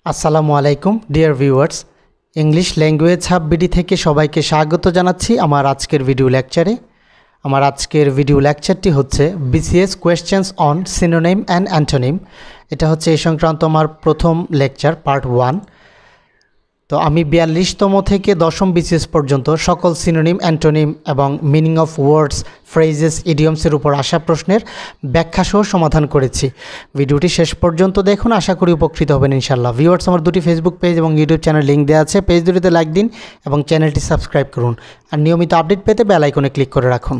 আসসালামু আলাইকুম dear viewers, English language hub BD থেকে সবাইকে স্বাগত জানাচ্ছি আমার আজকের ভিডিও লেকচারে। আমার আজকের ভিডিও লেকচারটি হচ্ছে BCS questions on synonym and antonym. এটা হচ্ছে এই সংক্রান্ত আমার প্রথম লেকচার পার্ট 1। তো আমি 42তম থেকে 10ম বিসিএস পর্যন্ত সকল সিনোনিম, অ্যান্টোনিম এবং মিনিং অফ ওয়ার্ডস, ফ্রেজেস, ইডিয়মসের উপর আসা প্রশ্নের ব্যাখ্যাসহ সমাধান করেছি। ভিডিওটি শেষ পর্যন্ত দেখুন, আশা করি উপকৃত হবেন ইনশাআল্লাহ। ভিউয়ার্স, আমার দুটি ফেসবুক পেজ এবং ইউটিউব চ্যানেল লিঙ্ক দেওয়া আছে। পেজ দুটিতে লাইক দিন এবং চ্যানেলটি সাবস্ক্রাইব করুন, আর নিয়মিত আপডেট পেতে বেল আইকনে ক্লিক করে রাখুন।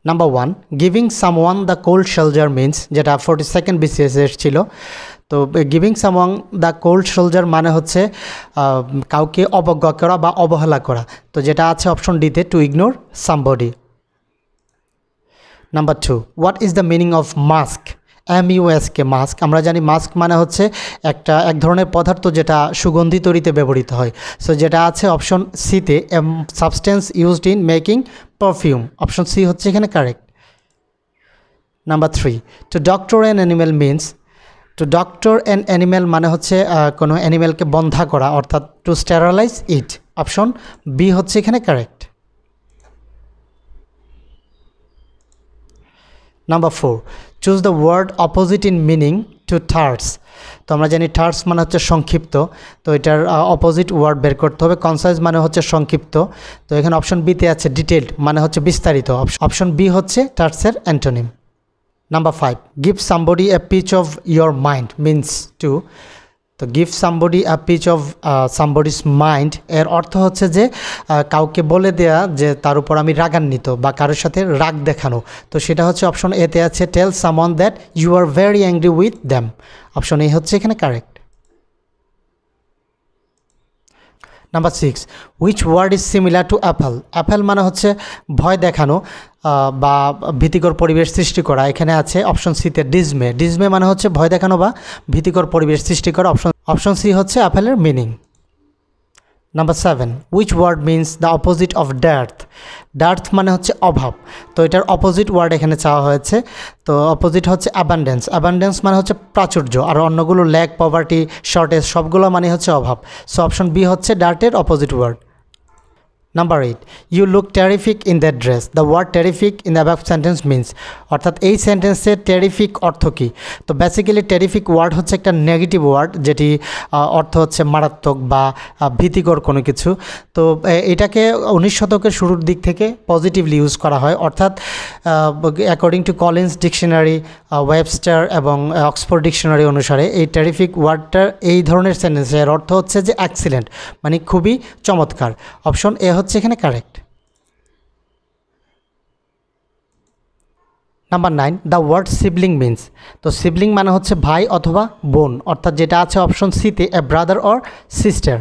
Number 1, giving someone the cold shoulder means, যেটা 42nd বিসিএস ছিল। তো giving someone the cold shoulder মানে হচ্ছে কাউকে অবজ্ঞা করা বা অবহেলা করা। তো যেটা আছে অপশন ডিতে, two ignore somebody. Number 2, what is the meaning of mask? MUSK, mask. আমরা জানি মাস্ক মানে হচ্ছে এক ধরনের পদার্থ যেটা সুগন্ধি তৈরিতে ব্যবহৃত হয়। সো যেটা আছে অপশন সিতে, substance used in making perfume. Option C হচ্ছে এখানে correct. Number 3, to doctor an animal means, to doctor an animal মানে হচ্ছে কোনো অ্যানিম্যালকে বন্ধা করা, অর্থাৎ to sterilize it. Option B হচ্ছে এখানে correct. Number 4, choose the word opposite in meaning to terse. তো আমরা জানি টার্স মানে হচ্ছে সংক্ষিপ্ত, তো এটার অপোজিট ওয়ার্ড বের করতে হবে। কনসাইজ মানে হচ্ছে সংক্ষিপ্ত, তো এখানে অপশন বিতে আছে ডিটেলড মানে হচ্ছে বিস্তারিত। অপশন বি হচ্ছে টার্সের antonym. Number 5, give somebody a piece of your mind means to. তো give somebody a piece of somebody's mind এর অর্থ হচ্ছে যে কাউকে বলে দেয়া যে তার উপর আমি রাগান্বিত বা কারোর সাথে রাগ দেখানো। তো সেটা হচ্ছে অপশন এতে আছে, tell someone that you are very angry with them. Option A হচ্ছে এখানে correct. Number 6, which word is similar to appal? Appal মানে হচ্ছে ভয় দেখানো বা ভীতিকর পরিবেশ সৃষ্টি করা। এখানে আছে অপশন সিতে ডিজমে। ডিজমে মানে হচ্ছে ভয় দেখানো বা ভীতিকর পরিবেশ সৃষ্টি করা। অপশন সি হচ্ছে অ্যাপেলের meaning. Number 7, which word means the opposite of dearth? Dearth মানে হচ্ছে অভাব, তো এটার অপোজিট ওয়ার্ড এখানে চাওয়া হয়েছে। তো অপোজিট হচ্ছে অ্যাবান্ডেন্স। অ্যাবান্ডেন্স মানে হচ্ছে প্রাচুর্য, আর অন্যগুলো ল্যাক, পভার্টি, শর্টেজ সবগুলো মানে হচ্ছে অভাব। সো অপশন বি হচ্ছে ডার্টের opposite word. Number 8, you look terrific in that dress. The word terrific in the above sentence means, অর্থাৎ এই সেন্টেন্সে টেরিফিক অর্থ কী? তো বেসিক্যালি টেরিফিক ওয়ার্ড হচ্ছে একটা নেগেটিভ ওয়ার্ড, যেটি অর্থ হচ্ছে মারাত্মক বা ভীতিকর কোনো কিছু। তো এটাকে 19 শতকের শুরুর দিক থেকে পজিটিভলি ইউজ করা হয়, অর্থাৎ according to Collins dictionary, Webster এবং অক্সফোর্ড ডিকশনারি অনুসারে এই টেরিফিক ওয়ার্ডটার এই ধরনের সেন্টেন্সের অর্থ হচ্ছে যে এক্সিলেন্ট, মানে খুবই চমৎকার। অপশন এ হচ্ছে এখানে correct. Number 9, the word sibling means. তো সিবলিং মানে হচ্ছে ভাই অথবা বোন, অর্থাৎ যেটা আছে অপশন সিতে, এ brother or sister.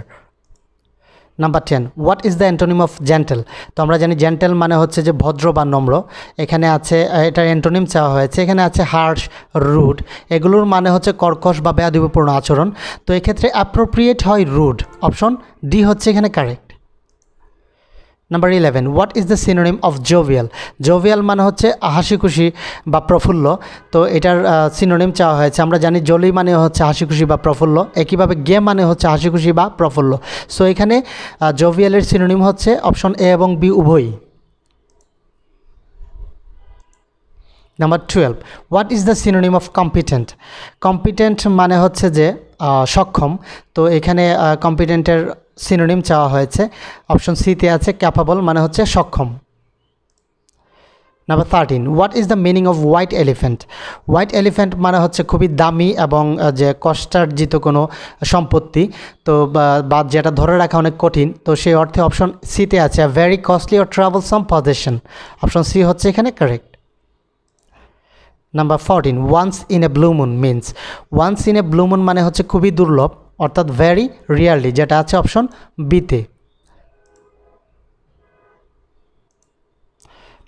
Number 10, what is the antonym of gentle? তো আমরা জানি জেন্টেল মানে হচ্ছে যে ভদ্র বা নম্র। এখানে আছে এটার অ্যান্টোনিম চাওয়া হয়েছে, এখানে আছে হার্শ, রুড। এগুলোর মানে হচ্ছে কর্কশ বা বেয়াদবিপূর্ণ আচরণ। তো এক্ষেত্রে অ্যাপ্রোপ্রিয়েট হয় রুড। অপশন ডি হচ্ছে এখানে correct. Number 11, what is the synonym of jovial? Jovial মানে হচ্ছে হাসি খুশি বা প্রফুল্ল। তো এটার সিনোনিম চাওয়া হয়েছে। আমরা জানি জলি মানে হচ্ছে হাসি খুশি বা প্রফুল্ল, একইভাবে গে মানে হচ্ছে হাসি খুশি বা প্রফুল্ল। সো এখানে জোভিয়ালের সিনোনিম হচ্ছে অপশন এ এবং বি উভয়ই। Number 12, what is the synonym of competent? Competent মানে হচ্ছে যে সক্ষম। তো এখানে কম্পিটেন্টের সিনোনিম চাওয়া হয়েছে। অপশন সিতে আছে ক্যাপাবল মানে হচ্ছে সক্ষম। Number 13, what is the meaning off white elephant? White elephant মানে হচ্ছে খুবই দামি এবং যে কষ্টার্জিত কোনো সম্পত্তি, তো বা যেটা ধরে রাখা অনেক কঠিন। তো সেই অর্থে অপশন সিতে আছে very costly or troublesome possession. Option C হচ্ছে এখানে correct. Number 14, once in a blue moon means. Once in a blue moon মানে হচ্ছে খুবই দুর্লভ, অর্থাৎ ভেরি রিয়ারলি, যেটা আছে অপশন বিতে।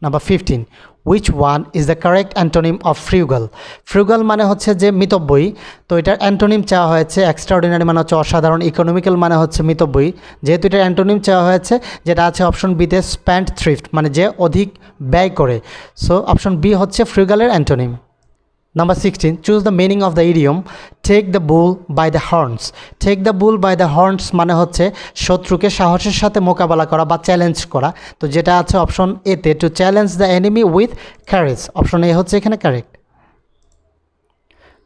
Number 15, which one is the correct antonym of frugal? frugal মানে হচ্ছে যে মিতব্যয়ী, তো এটার অ্যান্টোনিম চাওয়া হয়েছে এক্সট্রাঅর্ডিনারি মানে হচ্ছে অসাধারণ, ইকোনমিক্যাল মানে হচ্ছে মিতব্যয়ী, যেহেতু এটার অ্যান্টোনিম চাওয়া হয়েছে যেটা আছে অপশন বিতে স্প্যান্ড থ্রিফট মানে যে অধিক ব্যয় করে, সো অপশন বি হচ্ছে ফ্রুগালের antonym. Number 16, choose the meaning of the idiom take the bull by the horns. Take the bull by the horns মানে হচ্ছে শত্রুকে সাহসের সাথে মোকাবেলা করা বা চ্যালেঞ্জ করা, তো যেটা আছে অপশন এতে to challenge the enemy with courage, option A হচ্ছে এখানে correct.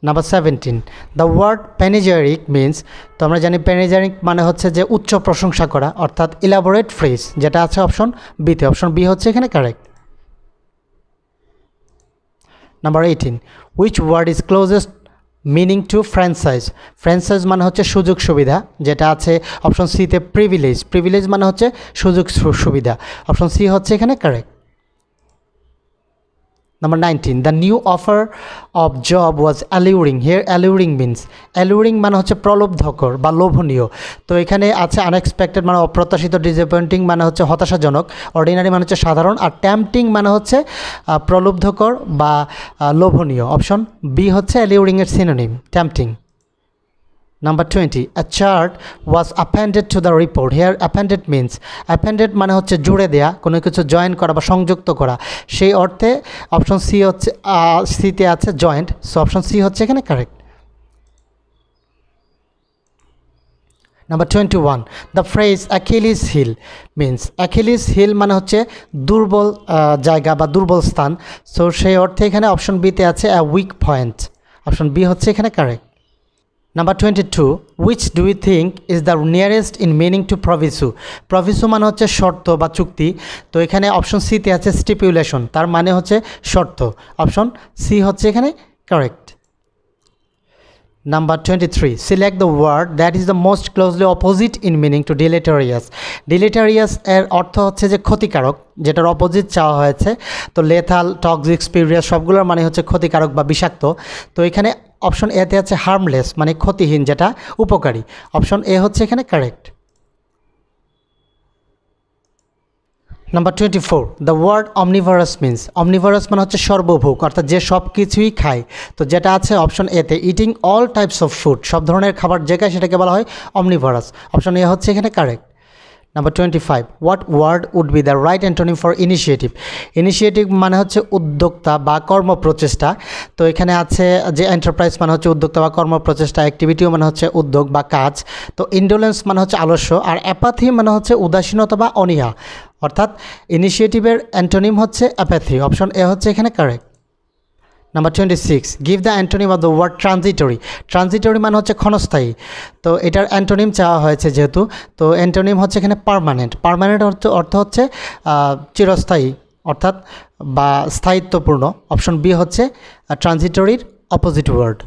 Number 17, the word panegyric means, তো আমরা জানি প্যানিজারিক মানে হচ্ছে যে উচ্চ প্রশংসা করা অর্থাৎ ইলাবোরেট ফ্রেজ, যেটা আছে অপশন বিতে, অপশন বি হচ্ছে এখানে correct. Number 18, which word is closest meaning to franchise? franchise মানে হচ্ছে সুযোগ সুবিধা, যেটা আছে অপশন সিতে প্রিভিলেজ, প্রিভিলেজ মানে হচ্ছে সুযোগ সুবিধা, অপশন সি হচ্ছে এখানে correct. Number 19, the new offer of job was alluring. Here alluring means, alluring মানে হচ্ছে প্রলোভধকর বা লোভনীয়, তো এখানে আছে আনএক্সপেক্টেড মানে অপ্রত্যাশিত, ডিসঅ্যাপয়েন্টিং মানে হচ্ছে হতাশাজনক, অর্ডিনারি মানে হচ্ছে সাধারণ, আর টেম্পটিং মানে হচ্ছে প্রলোভধকর বা লোভনীয়, অপশন বি হচ্ছে alluring এর synonym tempting. Number 20, a chart was appended to the report. Here appended means, appended মানে হচ্ছে জুড়ে দেয়া, কোনো কিছু জয়েন করা বা সংযুক্ত করা, সেই অর্থে অপশন সি হচ্ছে সিতে আছে জয়েন্ট, সো অপশন সি হচ্ছে এখানে correct. Number 21, the phrase Achilles heel means, Achilles heel মানে হচ্ছে দুর্বল জায়গা বা দুর্বল স্থান, সো সেই অর্থে এখানে অপশন বিতে আছে a weak point, option B হচ্ছে এখানে correct. Number 22, which do you think is the nearest in meaning to proviso? proviso মানে হচ্ছে শর্ত বা চুক্তি, তো এখানে অপশন সিতে আছে স্টিপুলেশন, তার মানে হচ্ছে শর্ত, অপশন সি হচ্ছে এখানে correct. Number 23, select the word that is the most closely opposite in meaning to deleterious. deleterious এর অর্থ হচ্ছে যে ক্ষতিকারক, যেটার অপোজিট চাওয়া হয়েছে, তো লেথাল, টক্সিক, স্পিরিয়াস সবগুলোর মানে হচ্ছে ক্ষতিকারক বা বিষাক্ত, তো এখানে অপশন এতে আছে হার্মলেস মানে ক্ষতিহীন যেটা উপকারী, অপশন এ হচ্ছে এখানে correct. Number 24, the word omnivorous means, omnivorous মানে হচ্ছে সর্বভোগ অর্থাৎ যে সব কিছুই খায়, তো যেটা আছে অপশন এতে eating all types of food, সব ধরনের খাবার যে খায় সেটাকে বলা হয় omnivorous, অপশন এ হচ্ছে এখানে correct. Number 25, what word would be the right antonym for initiative? initiative মানে হচ্ছে উদ্যোক্তা বা কর্মপ্রচেষ্টা, তো এখানে আছে যে এন্টারপ্রাইজ মানে হচ্ছে উদ্যোক্তা বা কর্মপ্রচেষ্টা, অ্যাক্টিভিটিও মানে হচ্ছে উদ্যোগ বা কাজ, তো ইন্ডোলেন্স মানে হচ্ছে আলস্য, আর অ্যাপাথি মানে হচ্ছে উদাসীনতা বা অনীহা, অর্থাৎ ইনিশিয়েটিভের অ্যান্টোনিম হচ্ছে অ্যাপাথি, অপশন এ হচ্ছে এখানে correct. Number 26, give the antonym of the word transitory. transitory মানে হচ্ছে ক্ষণস্থায়ী, তো এটার অ্যান্টোনিম চাওয়া হয়েছে যেহেতু, তো অ্যান্টোনিম হচ্ছে এখানে পার্মানেন্ট, পার্মানেন্ট অর্থ হচ্ছে চিরস্থায়ী অর্থাৎ বা স্থায়িত্বপূর্ণ, অপশন বি হচ্ছে ট্রানজিটরির opposite word.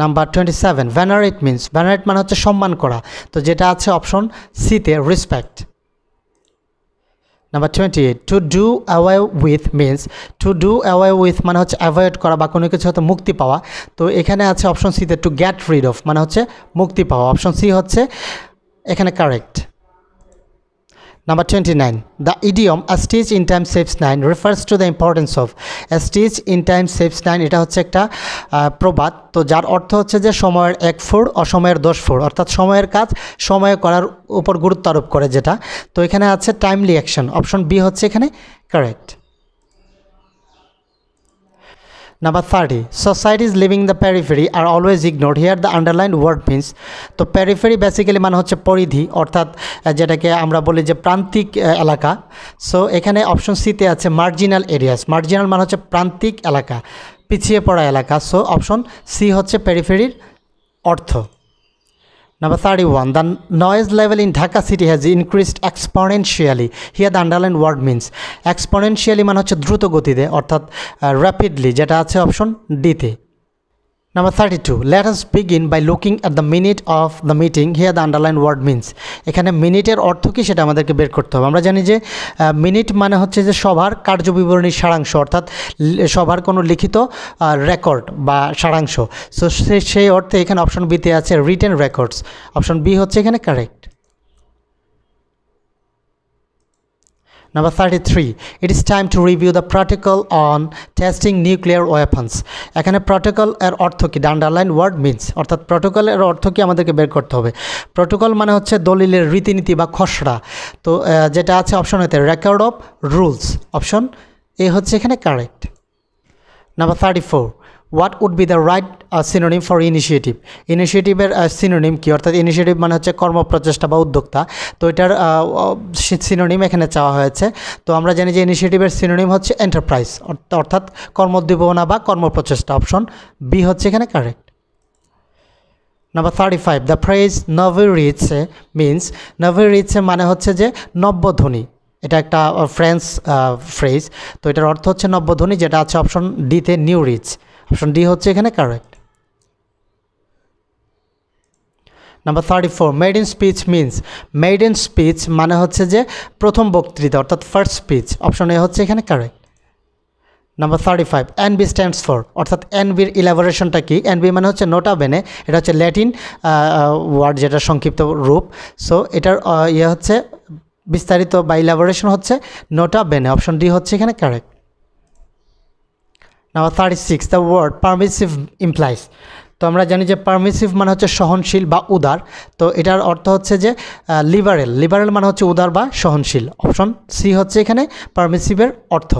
Number 27, venerate means, venerate মানে হচ্ছে সম্মান করা, তো যেটা আছে অপশন সিতে respect. Number 28, to do away with means, to do away with মানে হচ্ছে অ্যাভয়েড করা বা কোনো কিছু হতে মুক্তি পাওয়া, তো এখানে আছে অপশন সিতে টু গেট রিড অফ মানে হচ্ছে মুক্তি পাওয়া, অপশন সি হচ্ছে এখানে correct. Number 29, the idiom a stitch in time saves nine refers to the importance of, a stitch in time saves nine এটা হচ্ছে একটা প্রবাদ, তো যার অর্থ হচ্ছে যে সময়ের এক ফোড় অসময়ের 10 ফোড়, অর্থাৎ সময়ের কাজ সময়ে করার উপর গুরুত্ব আরোপ করে যেটা, তো এখানে আছে টাইমলি অ্যাকশন, অপশন বি হচ্ছে এখানে correct. Number 30, societies living in the periphery are always ignored. Here the underlined word means, তো periphery basically মানে হচ্ছে পরিধি অর্থাৎ যেটাকে আমরা বলি যে প্রান্তিক এলাকা, সো এখানে অপশন সিতে আছে মার্জিনাল এরিয়াস, মার্জিনাল মানে হচ্ছে প্রান্তিক এলাকা, পিছিয়ে পড়া এলাকা, সো অপশন সি হচ্ছে পেরিফেরির অর্থ। Number 31, the noise level in Dhaka city has increased exponentially. Here the underlined word means, exponentially মানে হচ্ছে দ্রুত গতিতে অর্থাৎ rapidly, যেটা আছে অপশন ডিতে। Number 32, let us begin by looking at the minute of the meeting. Here the underlined word means, এখানে মিনিটের অর্থ কি সেটা আমাদেরকে বের করতে হবে। আমরা জানি যে মিনিট মানে হচ্ছে যে সভার কার্যবিবরণীর সারাংশ অর্থাৎ সভার কোনো লিখিত রেকর্ড বা সারাংশ, সো সেই অর্থে এখানে অপশন বিতে আছে রিটেন রেকর্ডস, অপশন বি হচ্ছে এখানে correct. Number 33, it is time to review the protocol on testing nuclear weapons. এখানে প্রটোকল এর অর্থ কি, আন্ডারলাইন ওয়ার্ড মিনস, অর্থাৎ প্রটোকলের অর্থ কি আমাদেরকে বের করতে হবে। প্রটোকল মানে হচ্ছে দলিলের রীতিনীতি বা খসড়া। তো যেটা আছে অপশন এতে record of rules, option A হচ্ছে এখানে correct. Number 34, what would be the right synonym for initiative? ইনিশিয়েটিভের সিনোনিম কি, অর্থাৎ ইনিশিয়েটিভ মানে হচ্ছে কর্মপ্রচেষ্টা বা উদ্যোক্তা। তো এটার সিনোনিম এখানে চাওয়া হয়েছে। তো আমরা জানি যে ইনিশিয়েটিভের সিনোনিম হচ্ছে এন্টারপ্রাইজ, অর্থাৎ কর্মোদ্দীপনা বা কর্মপ্রচেষ্টা, অপশন বি হচ্ছে এখানে correct. Number 35, the phrase nouveau riche means, nouveau riche মানে হচ্ছে যে নব্যধ্বনি। এটা একটা ফ্রেঞ্চ ফ্রেজ। তো এটার অর্থ হচ্ছে নব্যধ্বনি, যেটা আছে অপশন ডিতে নিউ রিচ, অপশন ডি হচ্ছে এখানে correct. Number 34, made in speech means, made in speech মানে হচ্ছে যে প্রথম বক্তৃতা, অর্থাৎ ফার্স্ট স্পিচ, অপশন এ হচ্ছে এখানে correct. Number 35, NB stands for, অর্থাৎ এনবির ইলাবোরেশনটা কি, এনবি মানে হচ্ছে নোটা বেনে, এটা হচ্ছে ল্যাটিন ওয়ার্ড, যেটা সংক্ষিপ্ত রূপ। সো এটার হচ্ছে বিস্তারিত বা ইলাবোরেশন হচ্ছে নোটা বেনে, অপশন ডি হচ্ছে এখানে correct. Number 36, the word permissive implies. তো আমরা জানি যে পারমিসিভ মানে হচ্ছে সহনশীল বা উদার। তো এটার অর্থ হচ্ছে যে লিবারেল, লিবারেল মানে হচ্ছে উদার বা সহনশীল, অপশন সি হচ্ছে এখানে পারমিসিভের অর্থ।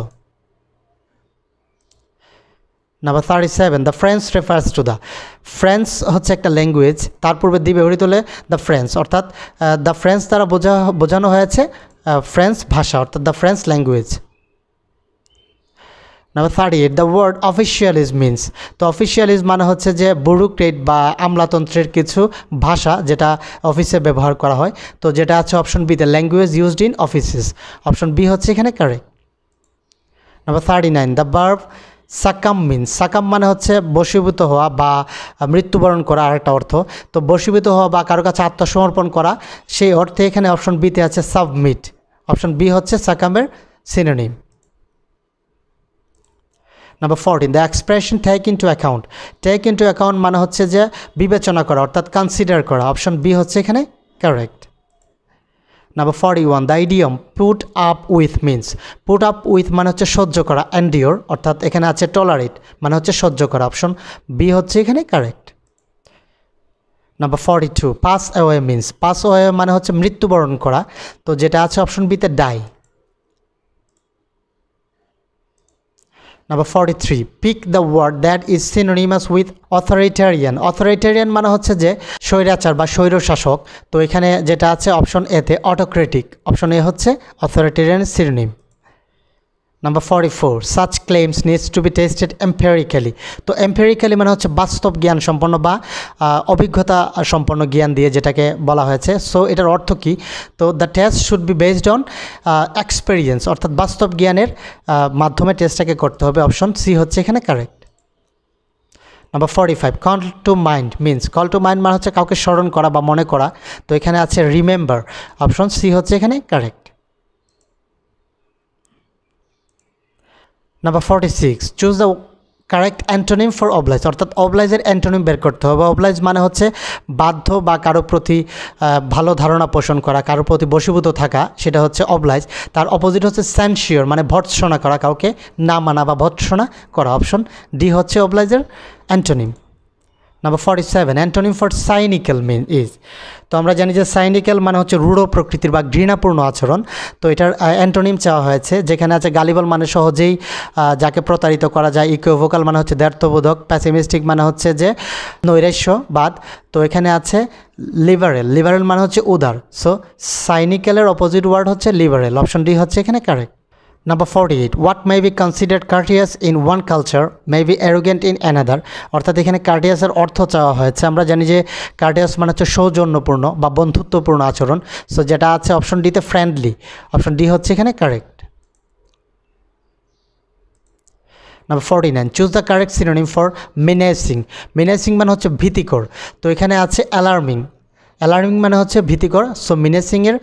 Number 37, the French refers to the, French হচ্ছে একটা ল্যাঙ্গুয়েজ, তার পূর্বে দ্বিবহরিত হলে দ্য ফ্রেঞ্চ, অর্থাৎ দ্য ফ্রেঞ্চ দ্বারা বোঝানো হয়েছে ফ্রেঞ্চ ভাষা, অর্থাৎ the French language. Number 38, the word officialese means, তো অফিসিয়ালিজ মানে হচ্ছে যে ব্যুরোক্রেট বা আমলাতন্ত্রের কিছু ভাষা যেটা অফিসে ব্যবহার করা হয়। তো যেটা আছে অপশন বিতে language used in offices, option B হচ্ছে এখানে correct. Number 39, the verb succumb means, succumb মানে হচ্ছে বশীভূত হওয়া বা মৃত্যুবরণ করা আরেকটা অর্থ। তো বশীভূত হওয়া বা কারো কাছে আত্মসমর্পণ করা, সেই অর্থে এখানে অপশন বিতে আছে সাবমিট, অপশন বি হচ্ছে সাকামের synonym. Number 14, the expression take into account, take into account মানে হচ্ছে যে বিবেচনা করা, অর্থাৎ কনসিডার করা, অপশন বি হচ্ছে এখানে correct. Number 41, the idiom put up with means, put up with মানে হচ্ছে সহ্য করা, এন্ডিওর, অর্থাৎ এখানে আছে টলারেট মানে হচ্ছে সহ্য করা, অপশন বি হচ্ছে এখানে correct. Number 42, pass away means, pass away মানে হচ্ছে মৃত্যুবরণ করা। তো যেটা আছে অপশন বিতে die. Number 43, pick the word that is synonymous with authoritarian, authoritarian মানে হচ্ছে যে স্বৈরাচার বা স্বৈরশাসক। তো এখানে যেটা আছে অপশন এতে অটোক্রেটিক, অপশন এ হচ্ছে authoritarian synonym. Number 44, such claims needs to be tested empirically, তো এম্পেরিক্যালি মানে হচ্ছে বাস্তব জ্ঞান সম্পন্ন বা অভিজ্ঞতা সম্পন্ন জ্ঞান দিয়ে যেটাকে বলা হয়েছে। সো এটার অর্থ কি, তো the test should be based on experience, অর্থাৎ বাস্তব জ্ঞানের মাধ্যমে টেস্টটাকে করতে হবে, অপশন সি হচ্ছে এখানে correct. Number 45, call to mind means, call to mind মানে হচ্ছে কাউকে স্মরণ করা বা মনে করা। তো এখানে আছে রিমেম্বার, অপশন সি হচ্ছে এখানে correct. Number 46, choose the correct antonym for oblige, অর্থাৎ অবলাইজের অ্যান্টোনিম বের করতে হবে। অবলাইজ মানে হচ্ছে বাধ্য বা কারো প্রতি ভালো ধারণা পোষণ করা, কারো প্রতি বশীভূত থাকা, সেটা হচ্ছে অবলাইজ। তার অপোজিট হচ্ছে সেনশিওর মানে ভর্ৎসনা করা, কাউকে না মানা বা ভর্ৎসনা করা, অপশন ডি হচ্ছে অবলাইজের antonym. Number 47, antonym for cynical mean is, তো আমরা জানি যে সাইনিক্যাল মানে হচ্ছে রূঢ় প্রকৃতির বা ঘৃণাপূর্ণ আচরণ। তো এটার অ্যান্টোনিম চাওয়া হয়েছে, যেখানে আছে গালিবল মানে সহজেই যাকে প্রতারিত করা যায়, ইকোভোকাল মানে হচ্ছে দ্ব্যর্থবোধক, প্যাসিমিস্টিক মানে হচ্ছে যে নৈরাশ্যবাদ। তো এখানে আছে লিবারেল, লিবারেল মানে হচ্ছে উদার। সো সাইনিক্যালের অপোজিট ওয়ার্ড হচ্ছে লিবারেল, অপশন ডি হচ্ছে এখানে correct. Number 48, what may be considered courteous in one culture may be arrogant in another, অর্থাৎ এখানে কার্টিয়াসের অর্থ চাওয়া হয়েছে। আমরা জানি যে কার্টিয়াস মানে হচ্ছে সৌজন্যপূর্ণ বা বন্ধুত্বপূর্ণ আচরণ। সো যেটা আছে অপশন ডিতে ফ্রেন্ডলি, অপশন ডি হচ্ছে এখানে correct. Number 49, choose the correct synonym for menacing, menacing মানে হচ্ছে ভীতিকর। তো এখানে আছে অ্যালার্মিং, অ্যালার্মিং মানে হচ্ছে ভীতিকর। সো মিনেসিংয়ের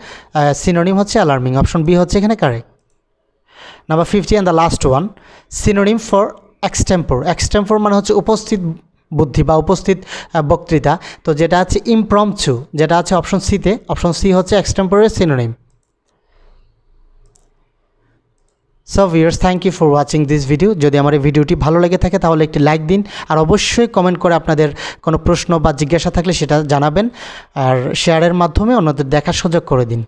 সিনোনিম হচ্ছে অ্যালার্মিং, অপশন বি হচ্ছে এখানে correct. Number 50 and the last one, synonym for extempore, extempore মানে হচ্ছে উপস্থিত বুদ্ধি বা উপস্থিত বক্তৃতা। তো যেটা আছে ইমপ্রম্পচু, যেটা আছে অপশন সিতে, অপশন সি হচ্ছে এক্সটেম্পোরের synonym. So viewers, thank you for watching this video. যদি আমার এই ভিডিওটি ভালো লেগে থাকে তাহলে একটি লাইক দিন, আর অবশ্যই কমেন্ট করে আপনাদের কোনো প্রশ্ন বা জিজ্ঞাসা থাকলে সেটা জানাবেন, আর শেয়ারের মাধ্যমে অন্যদের দেখার সুযোগ করে দিন।